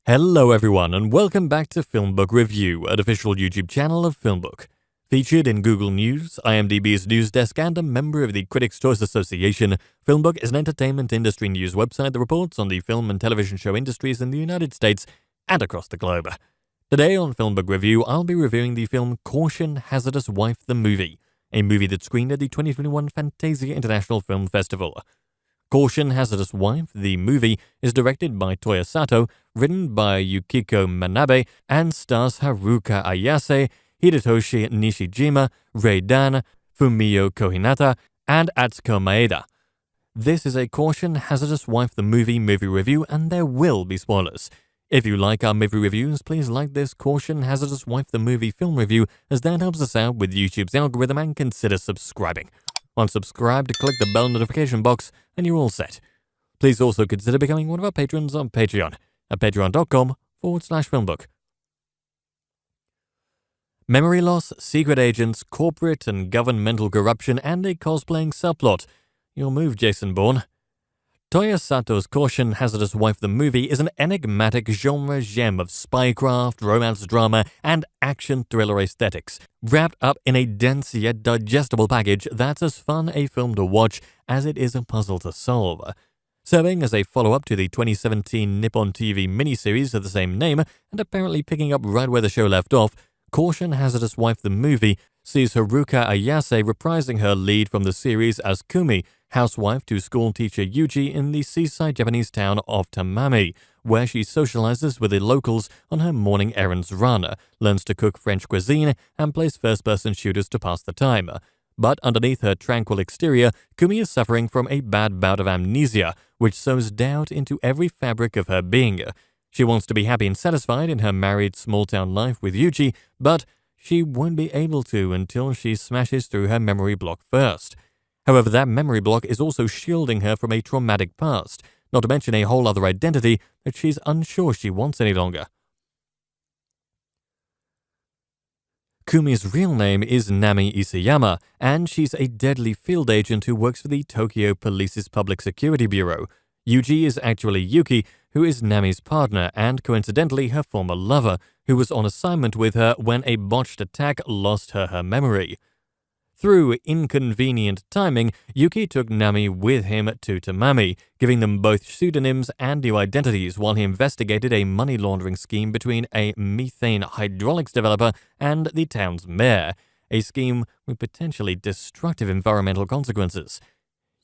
Hello everyone and welcome back to FilmBook Review, an official YouTube channel of FilmBook. Featured in Google News, IMDb's news desk, and a member of the Critics' Choice Association, FilmBook is an entertainment industry news website that reports on the film and television show industries in the United States and across the globe. Today on FilmBook Review, I'll be reviewing the film Caution, Hazardous Wife the Movie, a movie that screened at the 2021 Fantasia International Film Festival. Caution, Hazardous Wife, the movie, is directed by Toya Sato, written by Yukiko Manabe, and stars Haruka Ayase, Hidetoshi Nishijima, Rei Dan, Fumio Kohinata, and Atsuko Maeda. This is a Caution, Hazardous Wife the movie review, and there will be spoilers. If you like our movie reviews, please like this Caution, Hazardous Wife the movie film review, as that helps us out with YouTube's algorithm, and consider subscribing. Once subscribed, click the bell notification box and you're all set. Please also consider becoming one of our patrons on Patreon at patreon.com/filmbook. Memory loss, secret agents, corporate and governmental corruption, and a cosplaying subplot. Your move, Jason Bourne. Toya Sato's Caution, Hazardous Wife the movie is an enigmatic genre gem of spycraft, romance drama, and action thriller aesthetics, wrapped up in a dense yet digestible package that's as fun a film to watch as it is a puzzle to solve. Serving as a follow-up to the 2017 Nippon TV miniseries of the same name, and apparently picking up right where the show left off, Caution, Hazardous Wife the movie sees Haruka Ayase reprising her lead from the series as Kumi, housewife to schoolteacher Yuji in the seaside Japanese town of Tamami, where she socializes with the locals on her morning errands run, learns to cook French cuisine, and plays first-person shooters to pass the time. But underneath her tranquil exterior, Kumi is suffering from a bad bout of amnesia, which sows doubt into every fabric of her being. She wants to be happy and satisfied in her married small-town life with Yuji, but she won't be able to until she smashes through her memory block first. However, that memory block is also shielding her from a traumatic past, not to mention a whole other identity that she's unsure she wants any longer. Kumi's real name is Nami Isayama, and she's a deadly field agent who works for the Tokyo Police's Public Security Bureau. Yuji is actually Yuki, who is Nami's partner and coincidentally her former lover, who was on assignment with her when a botched attack lost her memory. Through inconvenient timing, Yuki took Nami with him to Tamami, giving them both pseudonyms and new identities while he investigated a money laundering scheme between a methane hydraulics developer and the town's mayor, a scheme with potentially destructive environmental consequences.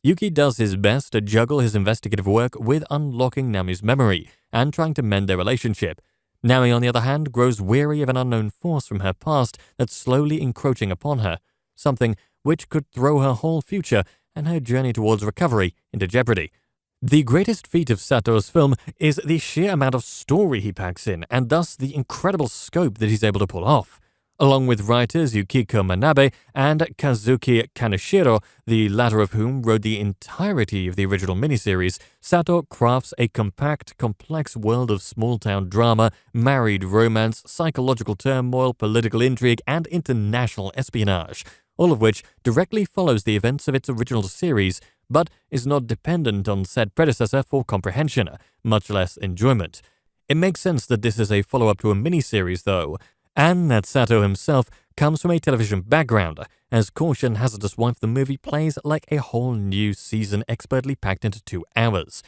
Yuki does his best to juggle his investigative work with unlocking Nami's memory and trying to mend their relationship. Nami, on the other hand, grows weary of an unknown force from her past that's slowly encroaching upon her, something which could throw her whole future and her journey towards recovery into jeopardy. The greatest feat of Sato's film is the sheer amount of story he packs in, and thus the incredible scope that he's able to pull off. Along with writers Yukiko Manabe and Kazuki Kaneshiro, the latter of whom wrote the entirety of the original miniseries, Sato crafts a compact, complex world of small-town drama, married romance, psychological turmoil, political intrigue, and international espionage, all of which directly follows the events of its original series, but is not dependent on said predecessor for comprehension, much less enjoyment. It makes sense that this is a follow-up to a miniseries, though, and that Sato himself comes from a television background, as Caution, Hazardous Wife the movie plays like a whole new season expertly packed into 2 hours.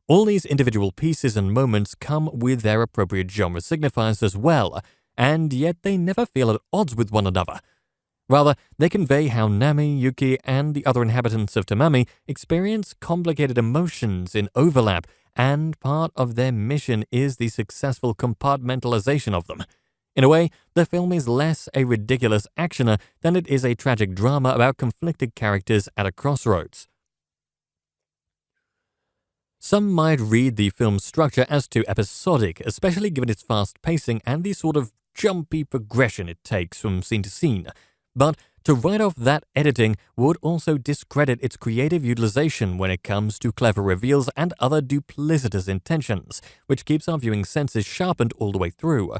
All these individual pieces and moments come with their appropriate genre signifiers as well, and yet they never feel at odds with one another. Rather, they convey how Nami, Yuki, and the other inhabitants of Tamami experience complicated emotions in overlap, and part of their mission is the successful compartmentalization of them. In a way, the film is less a ridiculous actioner than it is a tragic drama about conflicted characters at a crossroads. Some might read the film's structure as too episodic, especially given its fast pacing and the sort of jumpy progression it takes from scene to scene. But to write off that editing would also discredit its creative utilization when it comes to clever reveals and other duplicitous intentions, which keeps our viewing senses sharpened all the way through.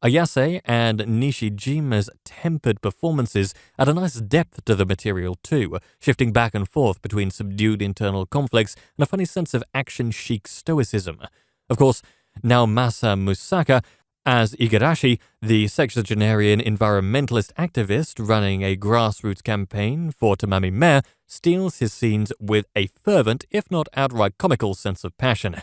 Ayase and Nishijima's tempered performances add a nice depth to the material too, shifting back and forth between subdued internal conflicts and a funny sense of action-chic stoicism. Of course, Naomasa Musaka as Igarashi, the sexagenarian environmentalist activist running a grassroots campaign for Tamami Mayor, steals his scenes with a fervent, if not outright comical, sense of passion.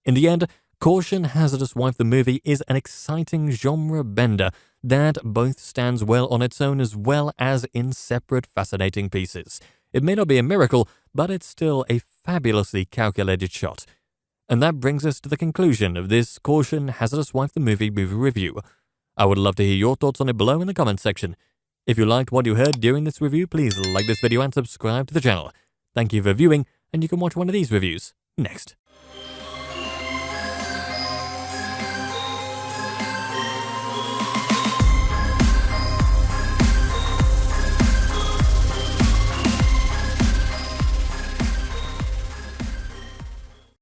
In the end, Caution Hazardous Wife the movie is an exciting genre bender that both stands well on its own as well as in separate fascinating pieces. It may not be a miracle, but it's still a fabulously calculated shot. And that brings us to the conclusion of this Caution Hazardous Wife the movie review. I would love to hear your thoughts on it below in the comments section. If you liked what you heard during this review, please like this video and subscribe to the channel. Thank you for viewing, and you can watch one of these reviews next.